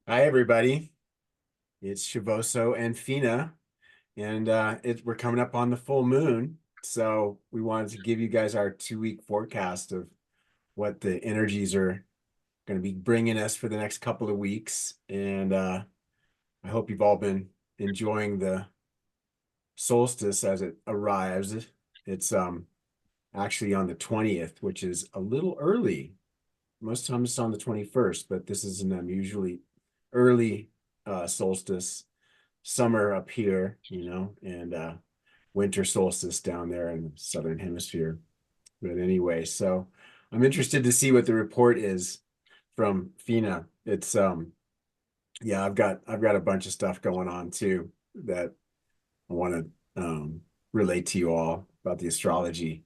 Hi, everybody. It's Shivoso and FINA, and we're coming up on the full moon. So we wanted to give you guys our 2-week forecast of what the energies are going to be bringing us for the next couple of weeks. And I hope you've all been enjoying the solstice as it arrives. It's actually on the 20th, which is a little early. Most times it's on the 21st, but this is an unusually early solstice. Summer up here, and winter solstice down there in the southern hemisphere. But anyway, so I'm interested to see what the report is from FINA. It's yeah, I've got a bunch of stuff going on too that I want to relate to you all about the astrology.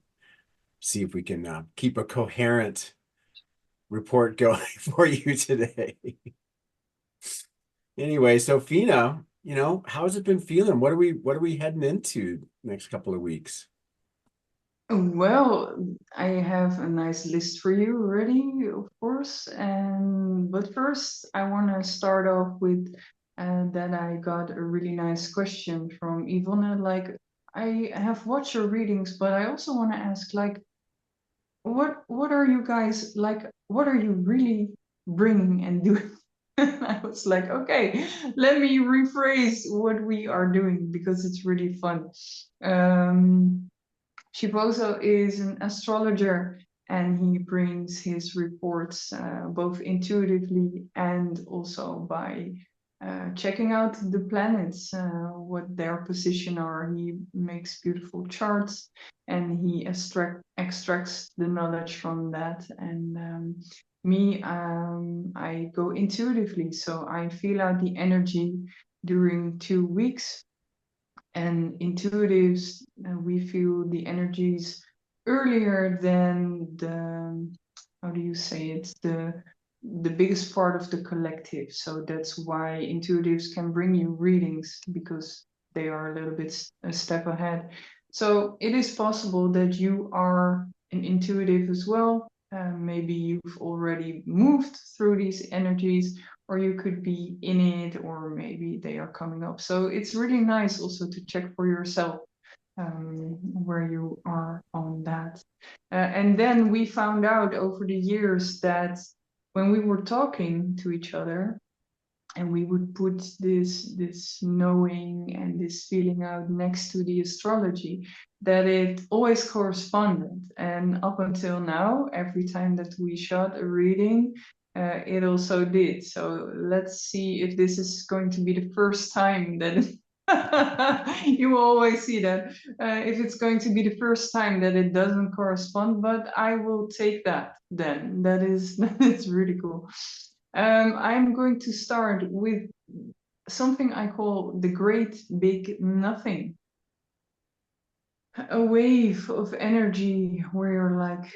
See if we can keep a coherent report going for you today. Anyway, so FINA, how's it been feeling? What are we heading into next couple of weeks? Well, I have a nice list for you already, of course. And but first, I want to start off with that I got a really nice question from Yvonne. Like, I have watched your readings, but I also want to ask, like, what are you guys like? What are you really bringing and doing? I was like, okay, let me rephrase what we are doing because it's really fun. Um, Shivoso is an astrologer and he brings his reports both intuitively and also by checking out the planets, what their position are. He makes beautiful charts and he extracts the knowledge from that. And I go intuitively, so I feel out the energy during 2 weeks, and intuitives, we feel the energies earlier than the, how do you say it, the biggest part of the collective. So that's why intuitives can bring you readings, because they are a little bit a step ahead. So it is possible that you are an intuitive as well. Maybe you've already moved through these energies, or you could be in it, or maybe they are coming up. So it's really nice also to check for yourself where you are on that. And then we found out over the years that when we were talking to each other, and we would put this knowing and this feeling out next to the astrology, that it always corresponded. And up until now, every time that we shot a reading, it also did. So let's see if this is going to be the first time that you will always see that, if it's going to be the first time that it doesn't correspond, but I will take that then. That is that is really cool. I'm going to start with something I call the great big nothing. A wave of energy where you're like,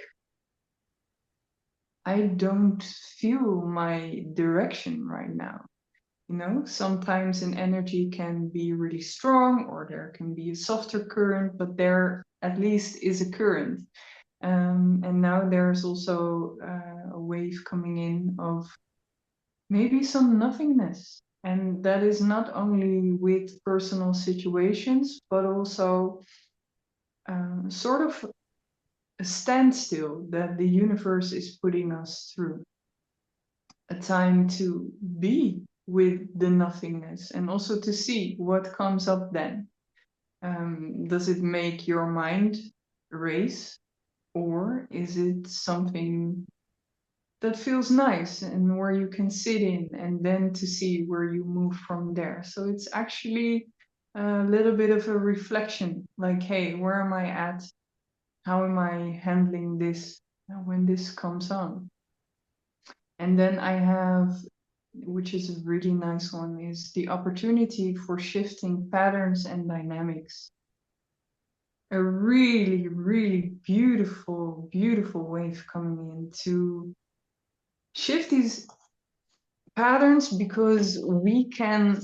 I don't feel my direction right now. Sometimes an energy can be really strong, or there can be a softer current, but there at least is a current. And now there's also a wave coming in of maybe some nothingness. And that is not only with personal situations, but also sort of a standstill that the universe is putting us through. A time to be with the nothingness and also to see what comes up then. Does it make your mind race, or is it something that feels nice and where you can sit in, and then to see where you move from there? So it's actually a little bit of a reflection, like, hey, where am I at? How am I handling this when this comes on? And then I have, which is a really nice one, is the opportunity for shifting patterns and dynamics. A really, really beautiful, beautiful wave coming in to shift these patterns, because we can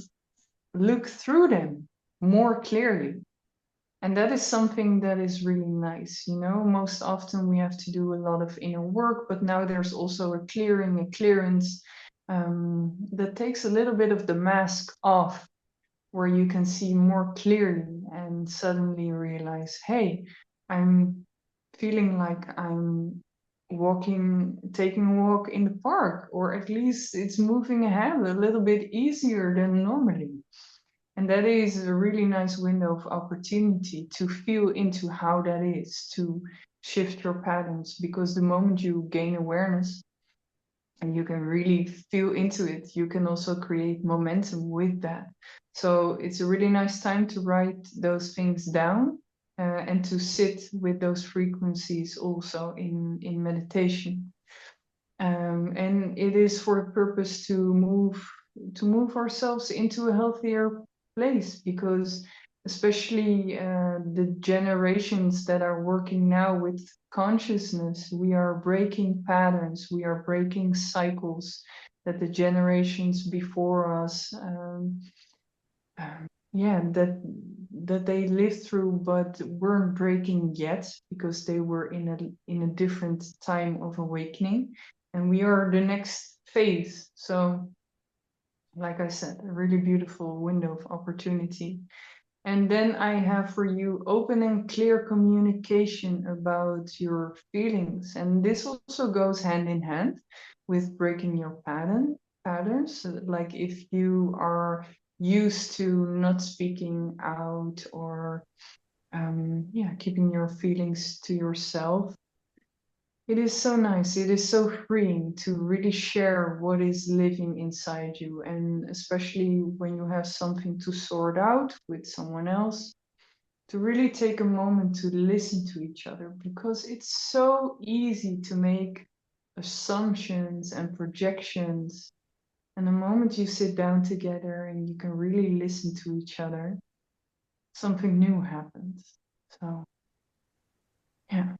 look through them more clearly. And that is something that is really nice. Most often we have to do a lot of inner work, but now there's also a clearing, a clearance, that takes a little bit of the mask off, where you can see more clearly and suddenly realize, hey, I'm feeling like I'm taking a walk in the park, or at least it's moving ahead a little bit easier than normally. And that is a really nice window of opportunity to feel into how that is, to shift your patterns, because the moment you gain awareness and you can really feel into it, you can also create momentum with that. So it's a really nice time to write those things down, and to sit with those frequencies also in meditation. And it is for a purpose to move ourselves into a healthier place, because especially the generations that are working now with consciousness, we are breaking patterns, we are breaking cycles that the generations before us yeah, that they lived through but weren't breaking yet, because they were in a different time of awakening, and we are the next phase. So like I said, a really beautiful window of opportunity. And then I have for you open and clear communication about your feelings. And this also goes hand in hand with breaking your patterns. Like if you are used to not speaking out, or yeah, keeping your feelings to yourself, it is so nice. It is so freeing to really share what is living inside you. And especially when you have something to sort out with someone else, to really take a moment to listen to each other, because it's so easy to make assumptions and projections. And the moment you sit down together and you can really listen to each other, something new happens. So yeah,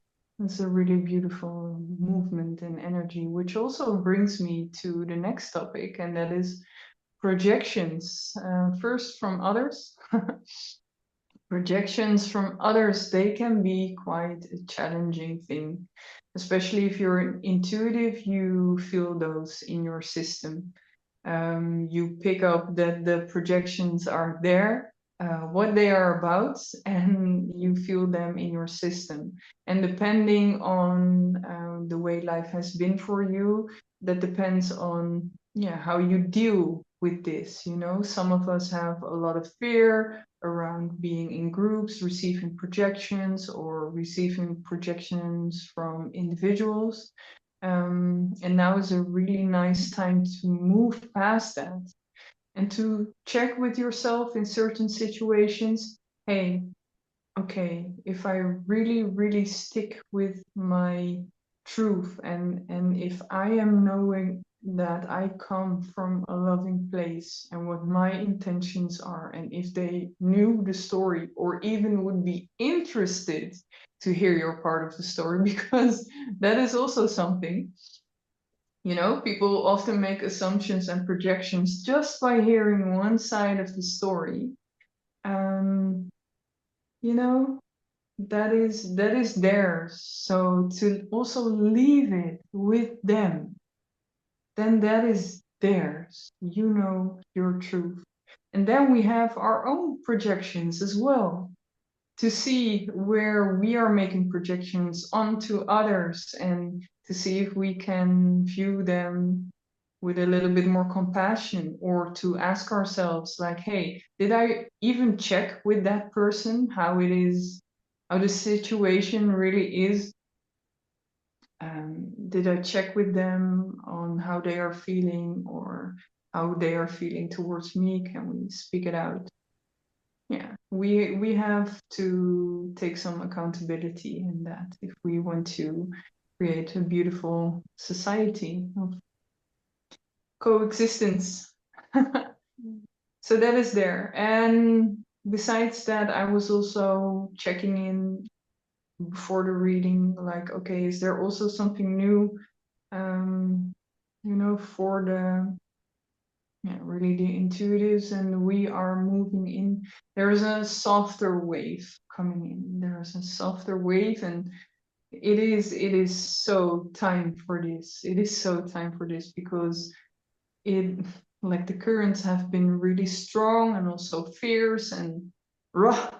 it's a really beautiful movement and energy, which also brings me to the next topic, and that is projections. First from others. Projections from others, they can be quite a challenging thing, especially if you're intuitive. You feel those in your system. You pick up that the projections are there, what they are about, and you feel them in your system. And depending on the way life has been for you, that depends on, yeah, how you deal with this. You know, some of us have a lot of fear around being in groups, receiving projections, or receiving projections from individuals. And now is a really nice time to move past that and to check with yourself in certain situations. Hey, okay, if I really, really stick with my truth, and if I am knowing that I come from a loving place and what my intentions are, and if they knew the story or even would be interested to hear your part of the story, because that is also something. You know, people often make assumptions and projections just by hearing one side of the story. Um, you know, that is theirs. So to also leave it with them, then that is theirs. You know your truth. And then we have our own projections as well, to see where we are making projections onto others, and to see if we can view them with a little bit more compassion, or to ask ourselves, like, hey, did I even check with that person how it is, how the situation really is? Did I check with them on how they are feeling, or how they are feeling towards me? Can we speak it out? Yeah, we have to take some accountability in that if we want to create a beautiful society of coexistence. So that is there. And besides that, I was also checking in before the reading, like, okay, is there also something new, you know, for the, yeah, really the intuitives, and we are moving in. There is a softer wave coming in. There is a softer wave, and it is so time for this. It is so time for this, because it like the currents have been really strong and also fierce and raw.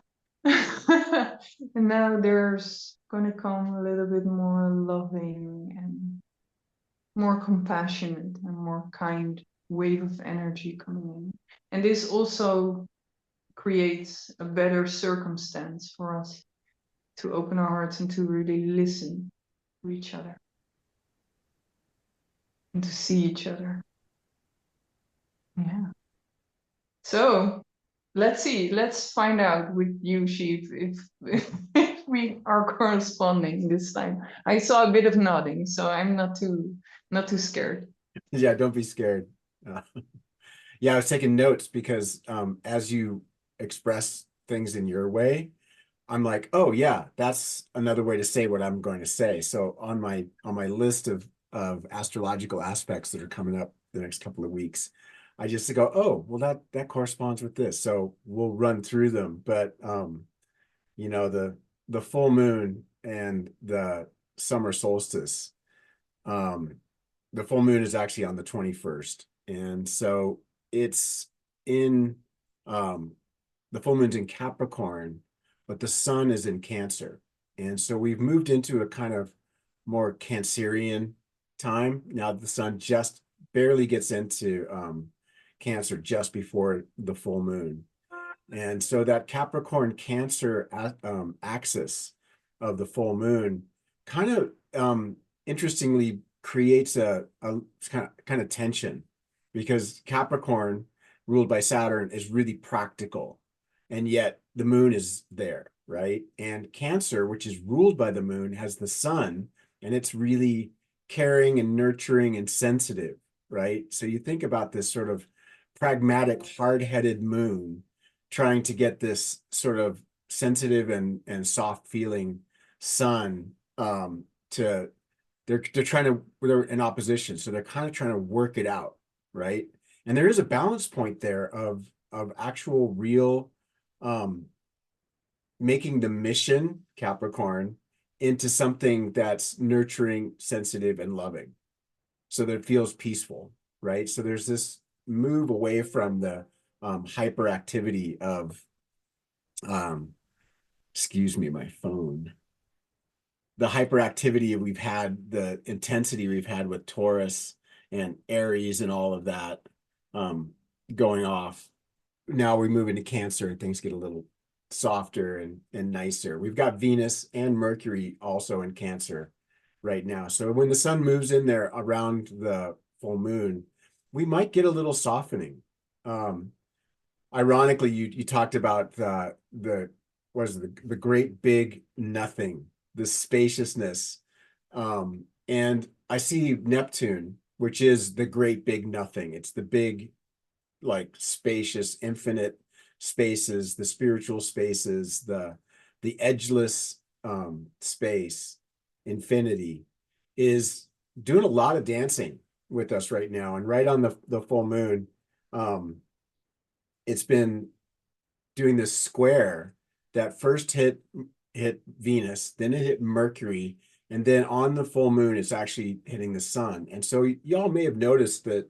And now there's gonna come a little bit more loving and more compassionate and more kind wave of energy coming in. And this also creates a better circumstance for us to open our hearts and to really listen to each other and to see each other. Yeah. So let's see. Let's find out with you, Sheep, if we are corresponding this time. I saw a bit of nodding, so I'm not too scared. Yeah, don't be scared. Uh, yeah, I was taking notes because as you express things in your way, I'm like, oh yeah, that's another way to say what I'm going to say. So on my list of astrological aspects that are coming up the next couple of weeks, I just go, oh, well that corresponds with this. So we'll run through them. But you know, the full moon and the summer solstice, um, the full moon is actually on the 21st. And so it's in the full moon's in Capricorn, but the sun is in Cancer. And so we've moved into a kind of more Cancerian time. Now the sun just barely gets into Cancer just before the full moon. And so that Capricorn Cancer axis of the full moon kind of interestingly creates a kind of tension, because Capricorn, ruled by Saturn, is really practical, and yet the moon is there, right? And Cancer, which is ruled by the moon, has the sun, and it's really caring and nurturing and sensitive, right? So you think about this sort of pragmatic, hard-headed moon trying to get this sort of sensitive and soft feeling sun to they're trying to, they're in opposition, so they're kind of trying to work it out, right? And there is a balance point there of actual real making the mission Capricorn into something that's nurturing, sensitive, and loving, so that it feels peaceful, right? So there's this move away from the hyperactivity of excuse me, my phone. The hyperactivity we've had, the intensity we've had with Taurus and Aries and all of that um, going off. Now we move into Cancer and things get a little softer and nicer. We've got Venus and Mercury also in Cancer right now. So when the sun moves in there around the full moon, we might get a little softening. Ironically, you talked about the what is it, the great big nothing, the spaciousness. And I see Neptune, which is the great big nothing. It's the big, like, spacious, infinite spaces, the spiritual spaces, the edgeless space, infinity, is doing a lot of dancing with us right now. And right on the full moon, it's been doing this square that first hit Venus, then it hit Mercury, and then on the full moon it's actually hitting the sun. And so y'all may have noticed that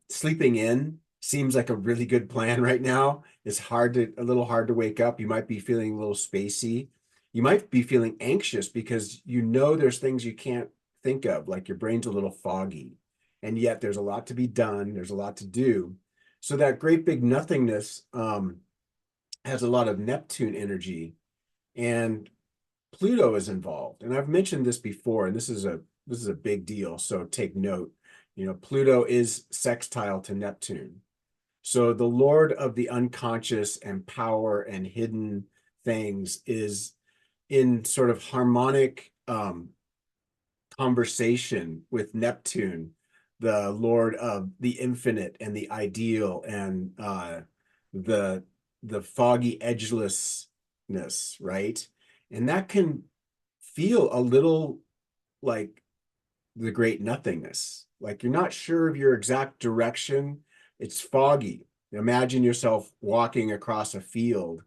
sleeping in seems like a really good plan right now. It's a little hard to wake up. You might be feeling a little spacey. You might be feeling anxious because you know there's things you can't think of, like your brain's a little foggy, and yet there's a lot to be done. There's a lot to do. So that great big nothingness has a lot of Neptune energy, and Pluto is involved. And I've mentioned this before, and this is a big deal, so take note. You know, Pluto is sextile to Neptune. So the Lord of the unconscious and power and hidden things is in sort of harmonic conversation with Neptune, the Lord of the infinite and the ideal, and the foggy edgelessness, right? And that can feel a little like the great nothingness. Like you're not sure of your exact direction. It's foggy. Imagine yourself walking across a field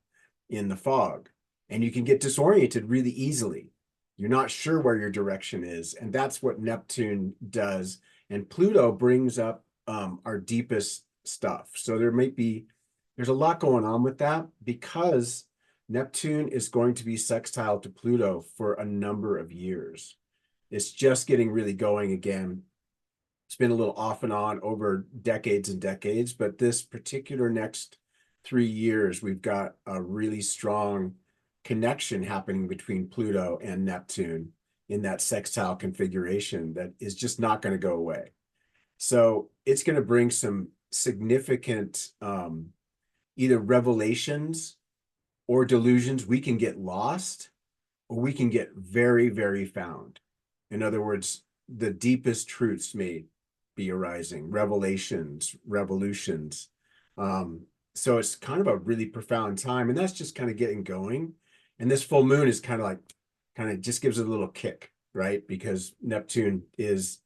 in the fog, and you can get disoriented really easily. You're not sure where your direction is, and that's what Neptune does. And Pluto brings up our deepest stuff. So there's a lot going on with that because Neptune is going to be sextile to Pluto for a number of years. It's just getting really going again. It's been a little off and on over decades and decades, but this particular next 3 years, we've got a really strong connection happening between Pluto and Neptune in that sextile configuration that is just not going to go away. So it's going to bring some significant either revelations or delusions. We can get lost or we can get very, very found. In other words, the deepest truths may be arising, revelations, revolutions. So it's kind of a really profound time, and that's just kind of getting going. And this full moon is kind of just gives it a little kick, right? Because Neptune is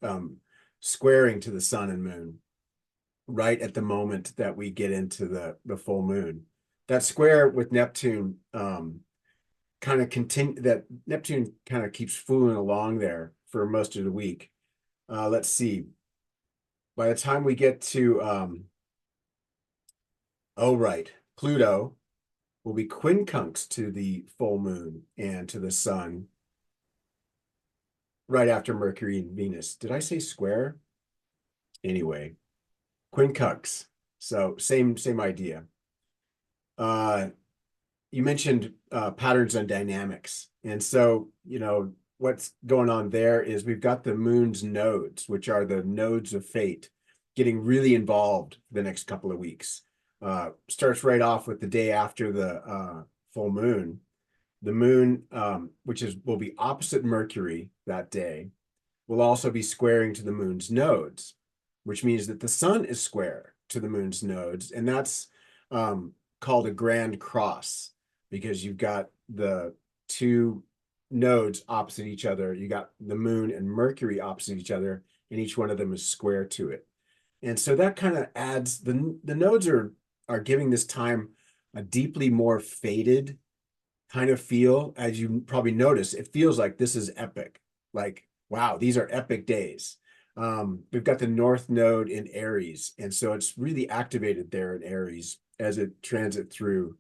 squaring to the sun and moon right at the moment that we get into the full moon. That square with Neptune Neptune kind of keeps fooling along there for most of the week. Let's see. By the time we get to Pluto will be quincunx to the full moon and to the sun right after Mercury and Venus. Did I say square? Anyway, quincunx. So same idea. You mentioned patterns and dynamics. And so, what's going on there is we've got the moon's nodes, which are the nodes of fate, getting really involved the next couple of weeks. Starts right off with the day after the full moon. The moon, will be opposite Mercury that day, will also be squaring to the moon's nodes, which means that the sun is square to the moon's nodes. And that's called a grand cross because you've got the two nodes opposite each other. You got the moon and Mercury opposite each other, and each one of them is square to it. And so that kind of adds the nodes are giving this time a deeply more faded kind of feel. As you probably notice, it feels like this is epic. Like, wow, these are epic days. We've got the North Node in Aries, and so it's really activated there in Aries as it transit through,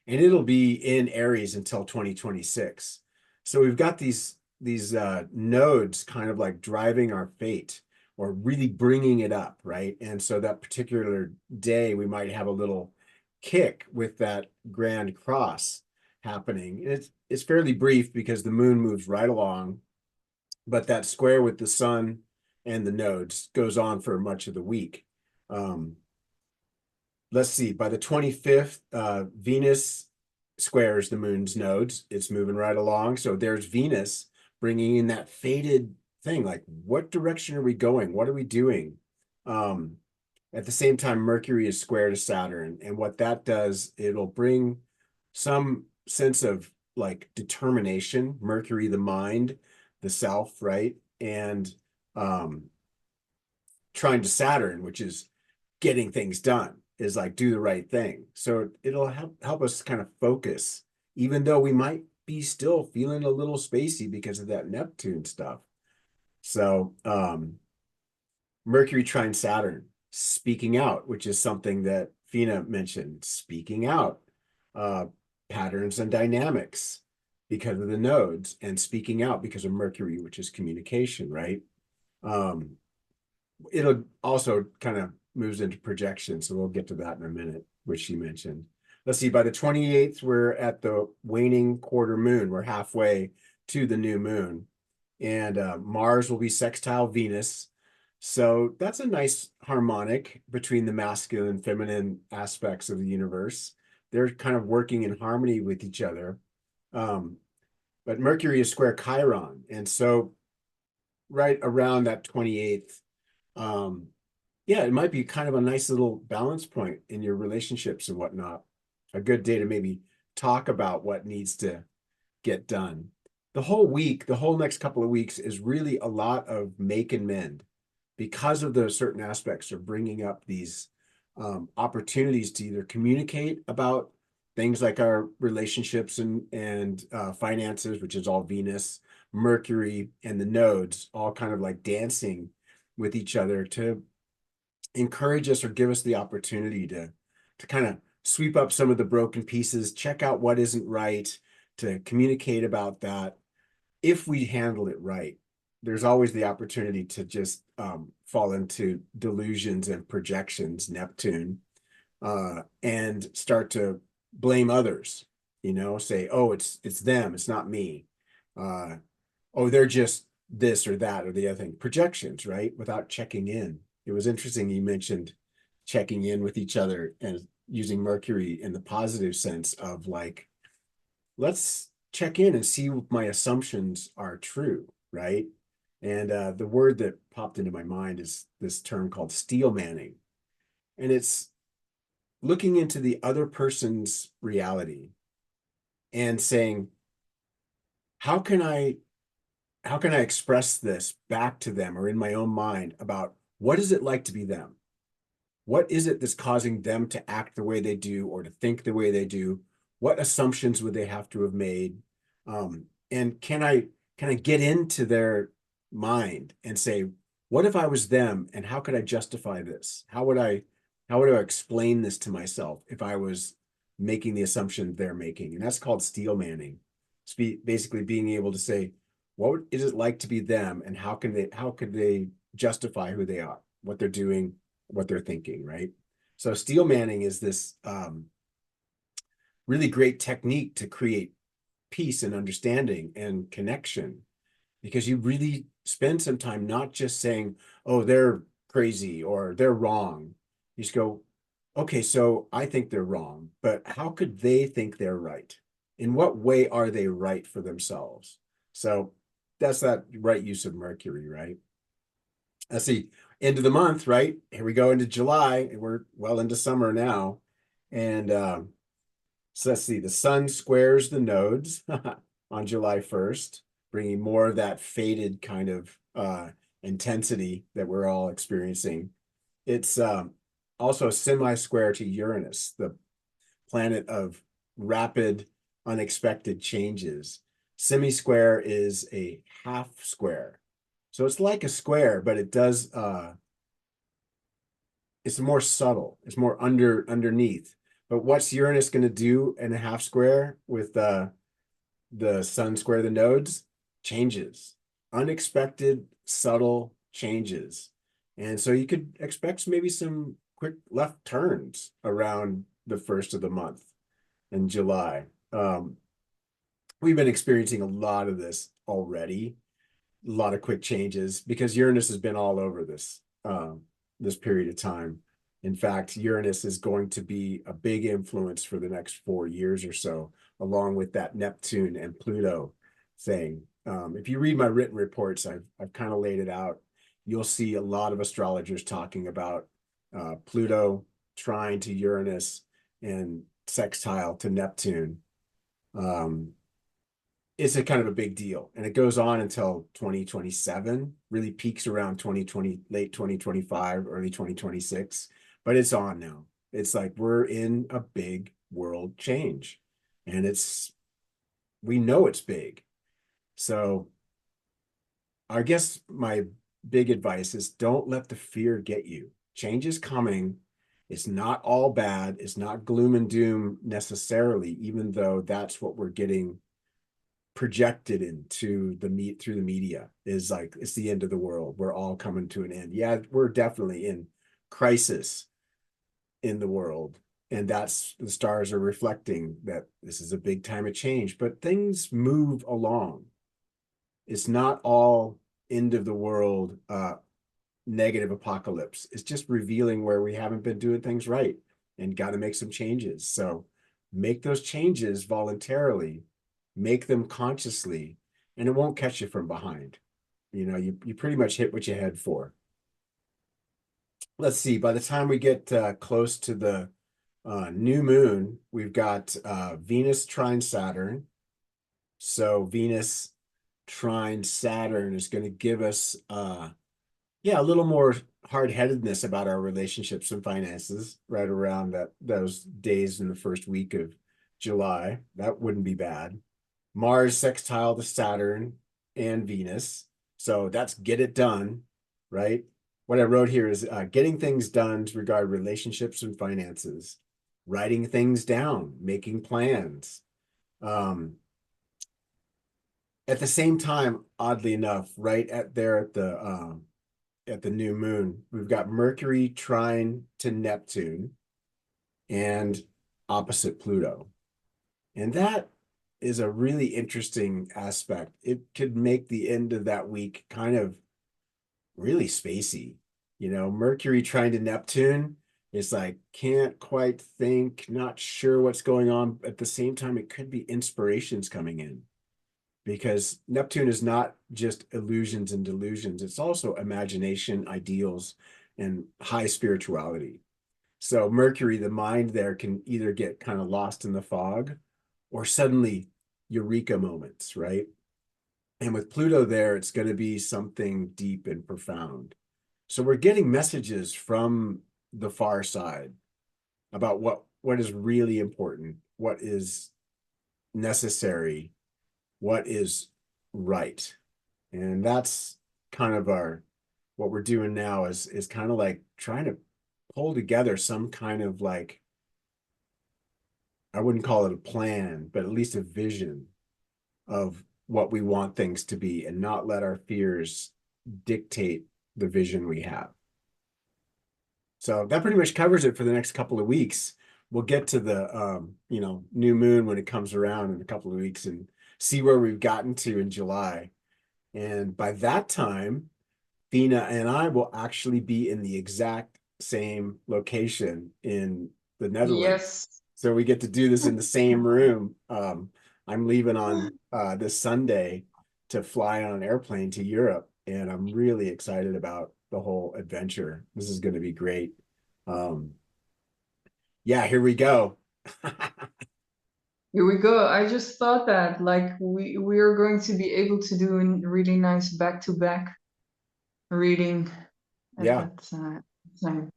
and it'll be in Aries until 2026. So we've got these nodes kind of like driving our fate or really bringing it up, right? And so that particular day, we might have a little kick with that grand cross happening. It's fairly brief because the moon moves right along, but that square with the sun and the nodes goes on for much of the week. Let's see, by the 25th, Venus squares the moon's nodes. It's moving right along. So there's Venus bringing in that faded thing, like what direction are we going? What are we doing? At the same time, Mercury is square to Saturn. And what that does, it'll bring some sense of like determination, Mercury, the mind, the self, right? And trying to Saturn, which is getting things done, is like do the right thing. So it'll help us kind of focus, even though we might be still feeling a little spacey because of that Neptune stuff. So Mercury trine Saturn, speaking out, which is something that PHINA mentioned, speaking out, patterns and dynamics because of the nodes, and speaking out because of Mercury, which is communication, right? It'll also kind of moves into projection, so we'll get to that in a minute, which she mentioned. Let's see, by the 28th, we're at the waning quarter moon. We're halfway to the new moon, and Mars will be sextile Venus. So that's a nice harmonic between the masculine and feminine aspects of the universe. They're kind of working in harmony with each other. But Mercury is square Chiron. And so right around that 28th, yeah, it might be kind of a nice little balance point in your relationships and whatnot. A good day to maybe talk about what needs to get done. The whole week, the whole next couple of weeks is really a lot of make and mend because of the certain aspects of bringing up these opportunities to either communicate about things like our relationships and finances, which is all Venus, Mercury, and the nodes, all kind of like dancing with each other to encourage us or give us the opportunity to kind of sweep up some of the broken pieces, check out what isn't right, to communicate about that. If we handle it right, there's always the opportunity to just fall into delusions and projections, Neptune, and start to blame others. Say, oh, it's them, it's not me. Oh, they're just this or that or the other thing. Projections, right? Without checking in. It was interesting you mentioned checking in with each other and using Mercury in the positive sense of like, let's check in and see if my assumptions are true, right? And the word that popped into my mind is this term called steel manning. And it's looking into the other person's reality and saying, how can I express this back to them or in my own mind about what is it like to be them? What is it that's causing them to act the way they do or to think the way they do? What assumptions would they have to have made? And can I get into their mind and say, what if I was them and how could I justify this? How would I explain this to myself if I was making the assumption they're making? And that's called steel manning. It's basically being able to say, what is it like to be them and how could they justify who they are, what they're doing, what they're thinking, right? So steel manning is this really great technique to create peace and understanding and connection, because you really spend some time not just saying, oh, they're crazy or they're wrong. You just go, okay, so I think they're wrong, but how could they think they're right? In what way are they right for themselves? So that's that right use of Mercury, right? Let's see, end of the month, right? Here we go into July, and we're well into summer now. And so let's see, the sun squares the nodes on July 1st, bringing more of that faded kind of intensity that we're all experiencing. It's also a semi-square to Uranus, the planet of rapid, unexpected changes. Semi-square is a half square. So it's like a square, but it does it's more subtle. It's more underneath. But what's Uranus going to do in a half square with the sun square the nodes? Changes. Unexpected, subtle changes. And so you could expect maybe some quick left turns around the first of the month in July. We've been experiencing a lot of this already, a lot of quick changes because Uranus has been all over this period of time. In fact, Uranus is going to be a big influence for the next 4 years or so, along with that Neptune and Pluto thing. If you read my written reports, I've kind of laid it out. You'll see a lot of astrologers talking about Pluto trine to Uranus and sextile to Neptune. It's a kind of a big deal, and it goes on until 2027, really peaks around 2020, late 2025, early 2026, but it's on now. It's like we're in a big world change, and we know it's big. So I guess my big advice is don't let the fear get you. Change is coming. It's not all bad. It's not gloom and doom necessarily, even though that's what we're getting projected into through the media, is like it's the end of the world, we're all coming to an end. Yeah, we're definitely in crisis in the world, and that's the stars are reflecting that this is a big time of change, but things move along. It's not all end of the world negative apocalypse. It's just revealing where we haven't been doing things right and got to make some changes. So make those changes voluntarily, make them consciously, and it won't catch you from behind. You pretty much hit what you head for. Let's see, by the time we get close to the new moon, we've got Venus trine Saturn. So Venus trine Saturn is going to give us a little more hard-headedness about our relationships and finances right around those days in the first week of July. That wouldn't be bad. Mars sextile to Saturn and Venus. So that's get it done, right? what I wrote here is getting things done to regard relationships and finances, writing things down, making plans. Um, at the same time, oddly enough, right at the new moon, we've got Mercury trine to Neptune and opposite Pluto. And that is a really interesting aspect. It could make the end of that week kind of really spacey. Mercury trying to Neptune is like, can't quite think, not sure what's going on. At the same time, it could be inspirations coming in because Neptune is not just illusions and delusions, it's also imagination, ideals, and high spirituality. So Mercury, the mind there can either get kind of lost in the fog or suddenly eureka moments, right? And with Pluto there, it's going to be something deep and profound. So we're getting messages from the far side about what is really important, what is necessary, what is right. And that's kind of what we're doing now is kind of like trying to pull together some kind of like, I wouldn't call it a plan, but at least a vision of what we want things to be and not let our fears dictate the vision we have. So that pretty much covers it for the next couple of weeks. We'll get to the new moon when it comes around in a couple of weeks and see where we've gotten to in July. And by that time, PHINA and I will actually be in the exact same location in the Netherlands. Yes. So we get to do this in the same room. I'm leaving on this Sunday to fly on an airplane to Europe, and I'm really excited about the whole adventure. This is going to be great. Um, yeah, here we go. Here we go. I just thought that like we are going to be able to do a really nice back-to-back reading at Yeah, that time.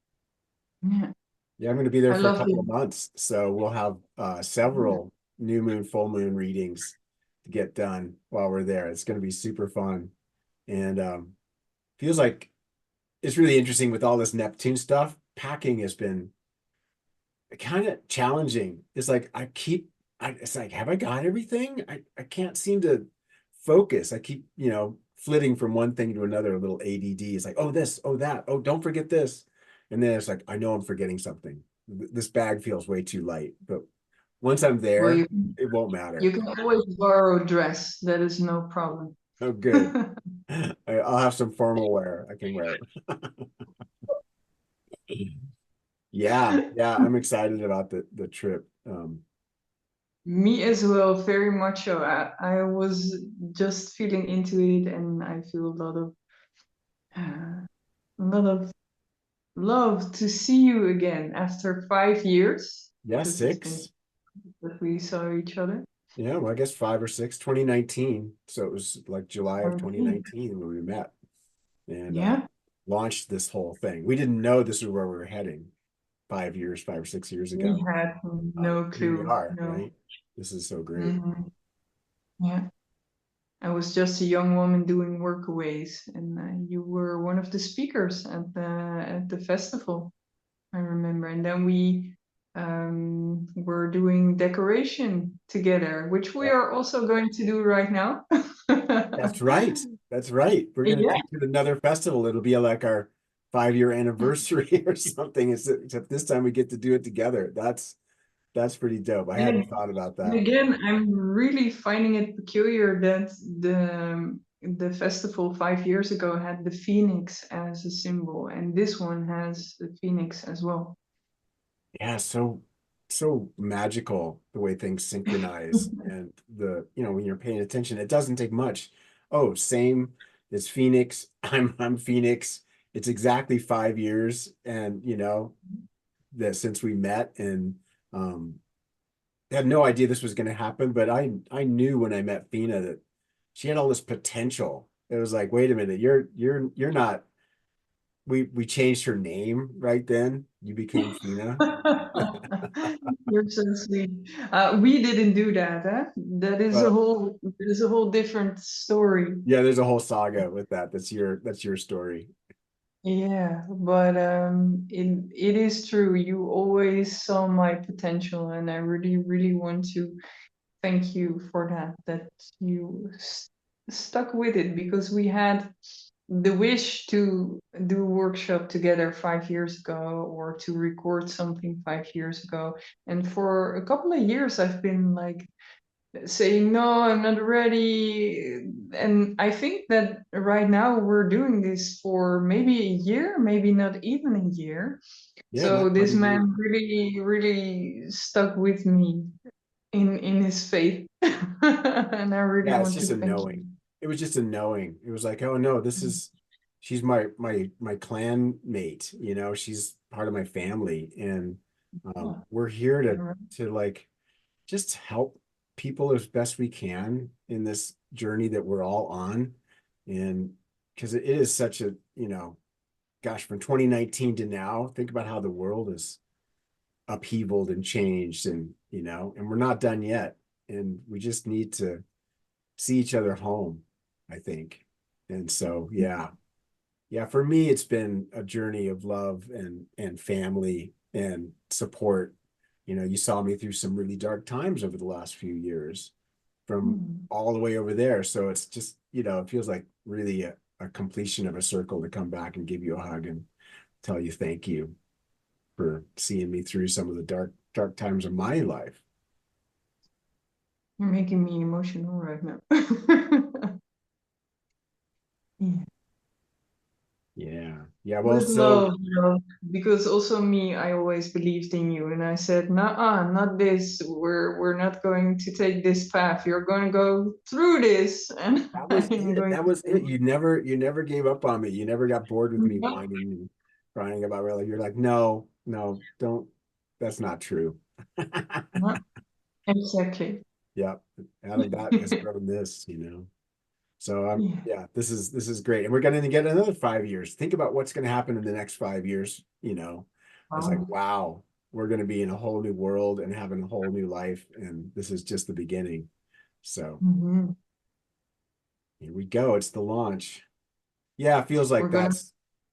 Yeah, yeah, I'm going to be there I for a love couple of it. months, so we'll have several new moon, full moon readings to get done while we're there. It's going to be super fun, and feels like it's really interesting with all this Neptune stuff. Packing has been kind of challenging. It's like it's like, have I got everything? I can't seem to focus. I keep, flitting from one thing to another, a little ADD. It's like, oh, this, oh, that, oh, don't forget this. And then it's like, I know I'm forgetting something. This bag feels way too light. But once I'm Well, there, it won't you matter. can always borrow a dress. That is no problem. Oh, good. I'll have some formal wear. I can wear. Yeah, yeah, I'm excited about the trip. Me as well, very much so. I was just feeling into it, and I feel a lot of love to see you again after 5 years, Yeah, because it's been 6. that we saw each other. Yeah, well, I guess 5 or 6, 2019. So it was like July of Okay. 2019 when we met and Yeah, launched this whole thing. We didn't know this is where we were heading 5 years, 5 or 6 years we ago. had no Here we clue. are, No. right? This is so great. Mhm. Yeah. I was just a young woman doing workaways, and you were one of the speakers at the festival. I remember, and then we were doing decoration together, which we Yeah. are also going to do right now. That's right. That's right. We're gonna Yeah, take it to another festival. It'll be like our 5 year anniversary or something. Except this time we get to do it together. That's pretty dope. I and, hadn't ag- thought about and that. again, I'm really finding it peculiar that the festival 5 years ago had the phoenix as a symbol, and this one has the phoenix as well. Yeah, so magical the way things synchronize and when you're paying attention, it doesn't take much. Oh, same. It's Phoenix. I'm Phoenix. It's exactly 5 years and that since we met and um had no idea this was going to happen, but I knew when I met Fina that she had all this potential. It was like, wait a minute, you're not we changed her name right then. You became Fina. You're so sweet. We didn't do that, huh? Well, That is a whole different story. yeah, there's a whole saga with that. That's your story. Yeah, but it is true. You always saw my potential, and I really, really want to thank you for that. That you stuck with it because we had the wish to do a workshop together 5 years ago, or to record something 5 years ago, and for a couple of years I've been like saying no, I'm not ready. And I think that right now we're doing this for maybe a year, maybe not even a year. Yeah, So not quite this a year. man really, really stuck with me in his faith. And I really Yeah, it's want just to a thank you. knowing. It was just a knowing. It was like, oh no, this is she's my clan mate, you know, she's part of my family. And Yeah, we're here you're right. to like just help people as best we can in this journey that we're all on. And because it is such a, you know, gosh, from 2019 to now, think about how the world is upheavaled and changed, and you know, and we're not done yet. And we just need to see each other home, I think. And so, yeah. Yeah, for me, it's been a journey of love and family and support. You know, you saw me through some really dark times over the last few years from Mm. all the way over there. So it's just, you know, it feels like really a completion of a circle to come back and give you a hug and tell you thank you for seeing me through some of the dark times of my life. You're making me emotional right now. Yeah. Yeah. Yeah. Well, With so love, because also me, I always believed in you, and I said, "Nah, not this. We're not going to take this path. You're going to go through this, and that was I'm it. going That was it. to." You never gave up on me. You never got bored with me No, whining and crying about really. You're like, no, no, don't. That's not true. not exactly. Yep. Out of that has grown this, you know. So Yeah. yeah, this is great. And we're gonna get another 5 years. Think about what's gonna happen in the next 5 years, you know. It's like, Wow. wow, we're gonna be in a whole new world and having a whole new life. And this is just the beginning. So Hmm. here we go. It's the launch. Yeah, it feels like We're gonna.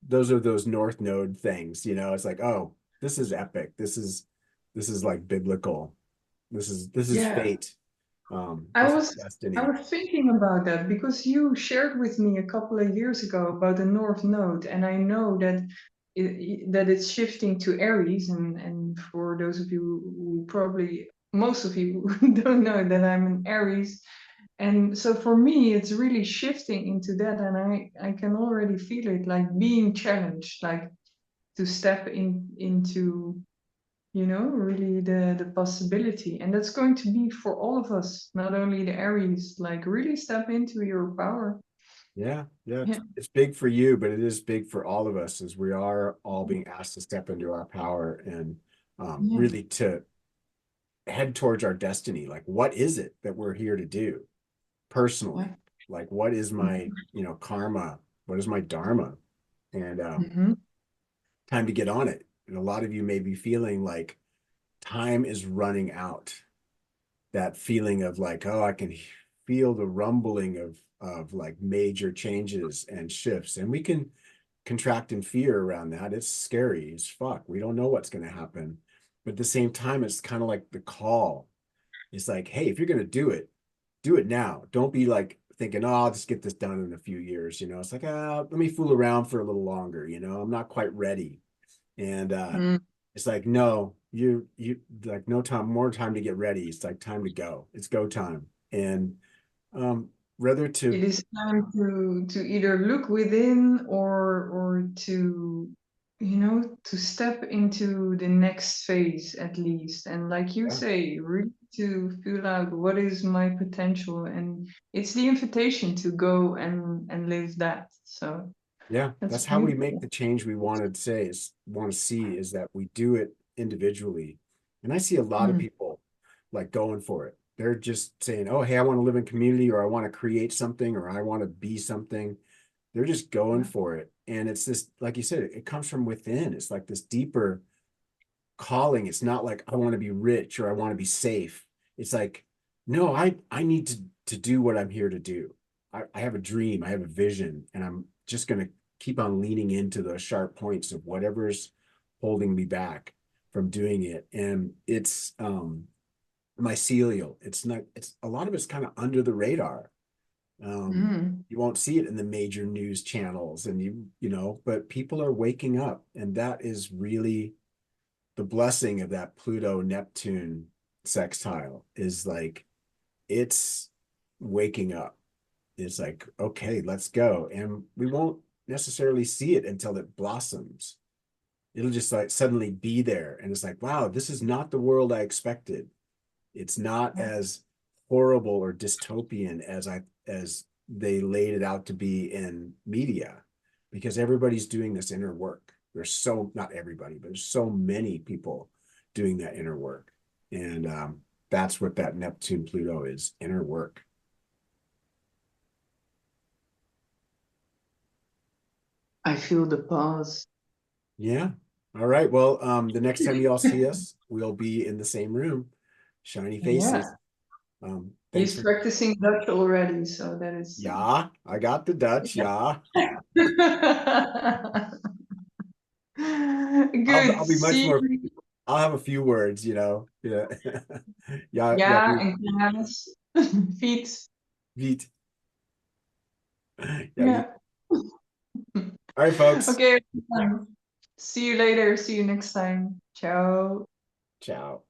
those are those North Node things, you know. It's like, oh, this is epic. This is like biblical. This is Yeah. fate. I This is was I destiny. was thinking about that because you shared with me a couple of years ago about the North Node, and I know that that it's shifting to Aries, and for those of you who probably most of you who don't know that I'm an Aries, and so for me it's really shifting into that, and I can already feel it like being challenged, like to step into really the possibility. And that's going to be for all of us, not only the Aries, like really step into your power. Yeah, yeah, Yeah. it's big for you, but it is big for all of us as we are all being asked to step into our power and Yeah. really to head towards our destiny. Like, what is it that we're here to do Yeah. personally? Like, what is my, karma? What is my dharma? And Mm-hmm. time to get on it. And a lot of you may be feeling like time is running out. That feeling of like, oh, I can feel the rumbling of like major changes and shifts. And we can contract in fear around that. It's scary as fuck. We don't know what's going to happen. But at the same time, it's kind of like the call. It's like, hey, if you're going to do it now. Don't be like thinking, oh, I'll just get this done in a few years. You know, it's like, let me fool around for a little longer. You know, I'm not quite ready. And Mm. it's like, no, you like no time, more time to get ready. It's like time to go. It's go time. And um, rather It to, is time to either look within or to step into the next phase at least. And like you yeah, say, really to feel out what is my potential. And it's the invitation to go and live that. So yeah, that's that's how we make beautiful. the change we want to say is want to see is that we do it individually. And I see a lot of Mm. people like going for it. They're just saying, oh, hey, I want to live in community, or I want to create something, or I want to be something. They're just going Yeah. for it. And it's this, like you said, it comes from within. It's like this deeper calling. It's not like I want to be rich or I want to be safe. It's like, no, I need to do what I'm here to do. I have a dream, I have a vision, and I'm just gonna keep on leaning into those sharp points of whatever's holding me back from doing it. And it's mycelial. It's not, it's a lot of it's kind of under the radar. Mm. You won't see it in the major news channels and you know, but people are waking up, and that is really the blessing of that Pluto Neptune sextile is like it's waking up. It's like, okay, let's go. And we won't necessarily see it until it blossoms. It'll just like suddenly be there. And it's like, wow, this is not the world I expected. It's not Yeah. as horrible or dystopian as they laid it out to be in media, because everybody's doing this inner work. There's so, not everybody, but there's so many people doing that inner work. And that's what that Neptune Pluto is, inner work. I feel the pause. Yeah. All right. Well, the next time you all see us, we'll be in the same room, shiny Yeah. faces. Thanks He's for, practicing Dutch already, so that is yeah, I got the Dutch. Yeah. good. I'll be much See more, you. I'll have a few words, you know. Yeah. Yeah, yeah, Yeah, and hands, feet. Viet. Yeah, Viet. Yeah. All right, folks. Okay. See you later. See you next time. Ciao. Ciao.